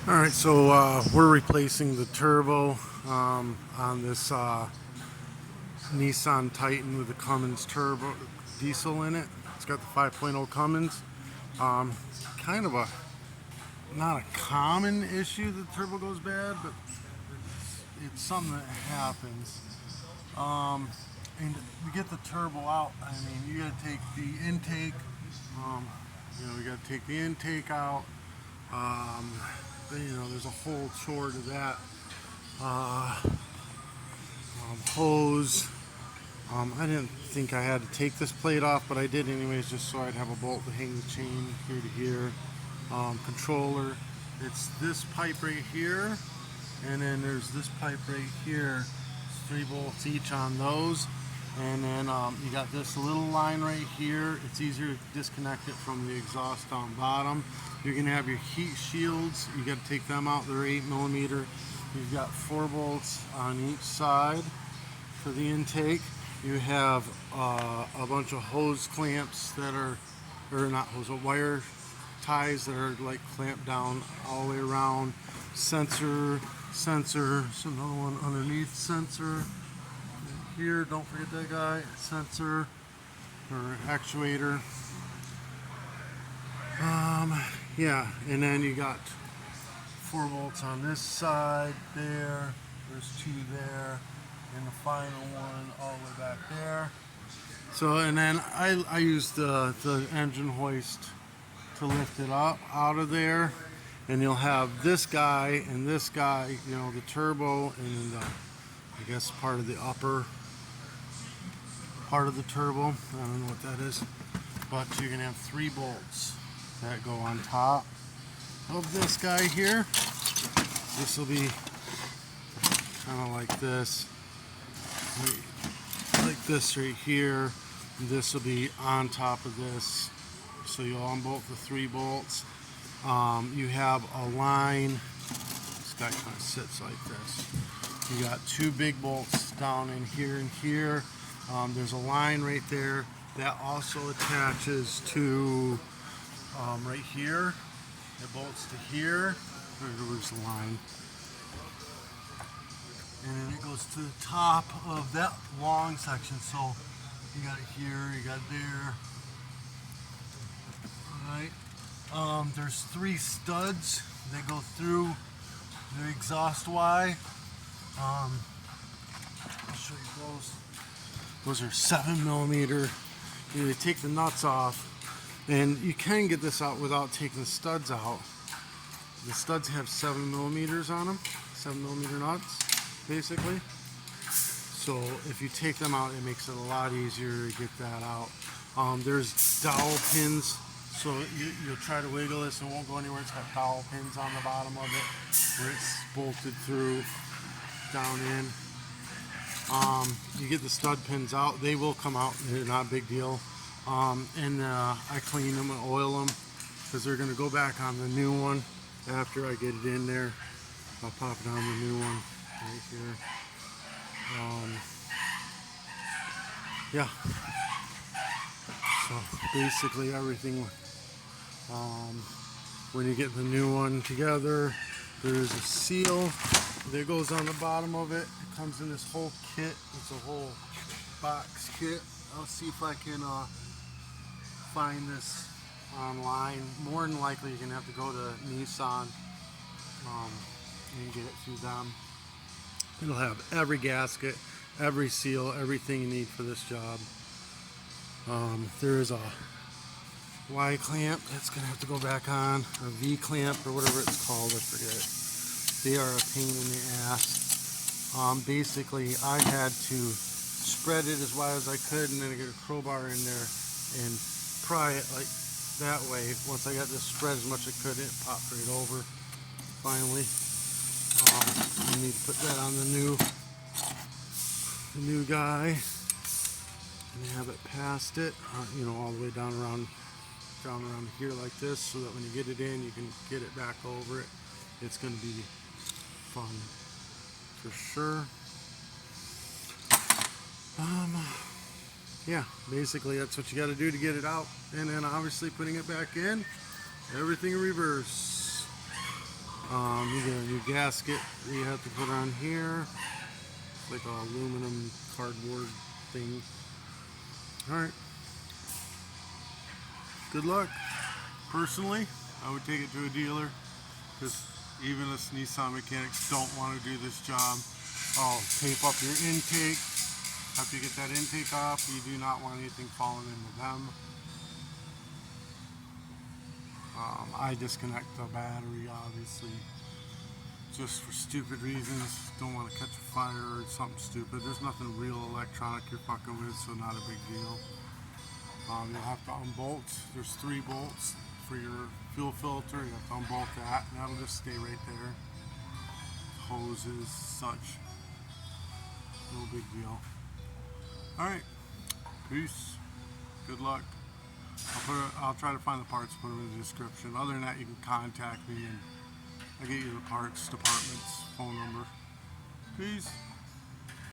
Alright, so we're replacing the turbo on this Nissan Titan with the Cummins turbo diesel in it. It's got the 5.0 Cummins. Kind of a, not a common issue that the turbo goes bad, but it's something that happens. And to get the turbo out, I mean, you got to take the intake, you got to take the intake out. There's a whole chore to that. Hose. I didn't think I had to take this plate off, but I did anyways, just so I'd have a bolt to hang the chain here to here. Controller. It's this pipe right here, and then there's this pipe right here. It's 3 bolts each on those. And then you got this little line right here. It's easier to disconnect it from the exhaust on bottom. You're going to have your heat shields. You got to take them out. They're 8mm. You've got 4 bolts on each side for the intake. You have a bunch of hose clamps that are, or not hose, wire ties that are like clamped down all the way around. Sensor. There's another one underneath sensor. Here, don't forget that guy, sensor or actuator. Yeah, and then you got 4 bolts on this side there. There's 2 there, and the final one all the way back there. So, and then I used the engine hoist to lift it up out of there, and you'll have this guy and this guy, the turbo and the, I guess, part of the upper part of the turbo. I don't know what that is, but you're gonna have 3 bolts that go on top of this guy here. This will be kind of like this, right here. This will be on top of this, so you'll unbolt the 3 bolts. You have a line. This guy kind of sits like this. You got 2 big bolts down in here and here. There's a line right there that also attaches to right here. It bolts to here. There's the line. And then it goes to the top of that long section. So you got it here, you got it there. Alright. There's 3 studs that go through the exhaust Y. I'll show you those. Those are 7mm. You take the nuts off, and you can get this out without taking the studs out. The studs have 7mm on them, 7mm nuts, basically. So if you take them out, it makes it a lot easier to get that out. There's dowel pins, so you'll try to wiggle this and it won't go anywhere. It's got dowel pins on the bottom of it, where it's bolted through down in. You get the stud pins out. They will come out. They're not a big deal. I clean them and oil them because they're going to go back on the new one after I get it in there. I'll pop it on the new one right here. Yeah. So basically everything. When you get the new one together, there's a seal that goes on the bottom of it. It comes in this whole kit. It's a whole box kit. I'll see if I can find this online. More than likely you're going to have to go to Nissan and get it through them. It'll have every gasket, every seal, everything you need for this job. There is a Y clamp that's going to have to go back on, a V clamp or whatever it's called, I forget. They are a pain in the ass. Basically, I had to spread it as wide as I could, and then I get a crowbar in there and pry it like that way. Once I got this spread as much as I could, it popped right over. Finally, you need to put that on the new guy and have it past it, all the way down around here like this, so that when you get it in, you can get it back over it. It's going to be fun for sure. Yeah, basically that's what you got to do to get it out, and then obviously putting it back in, everything in reverse. You get a new gasket that you have to put on here. It's like an aluminum cardboard thing. Alright. Good luck. Personally, I would take it to a dealer because even us Nissan mechanics don't want to do this job. Oh, tape up your intake. After you get that intake off, you do not want anything falling into them. I disconnect the battery, obviously, just for stupid reasons. Don't want to catch a fire or something stupid. There's nothing real electronic you're fucking with, so not a big deal. You'll have to unbolt. There's 3 bolts for your fuel filter. You have to unbolt that, and that'll just stay right there. Hoses, such. No big deal. Alright. Peace. Good luck. I'll try to find the parts, put them in the description. Other than that, you can contact me and I'll get you the parts department's phone number. Peace.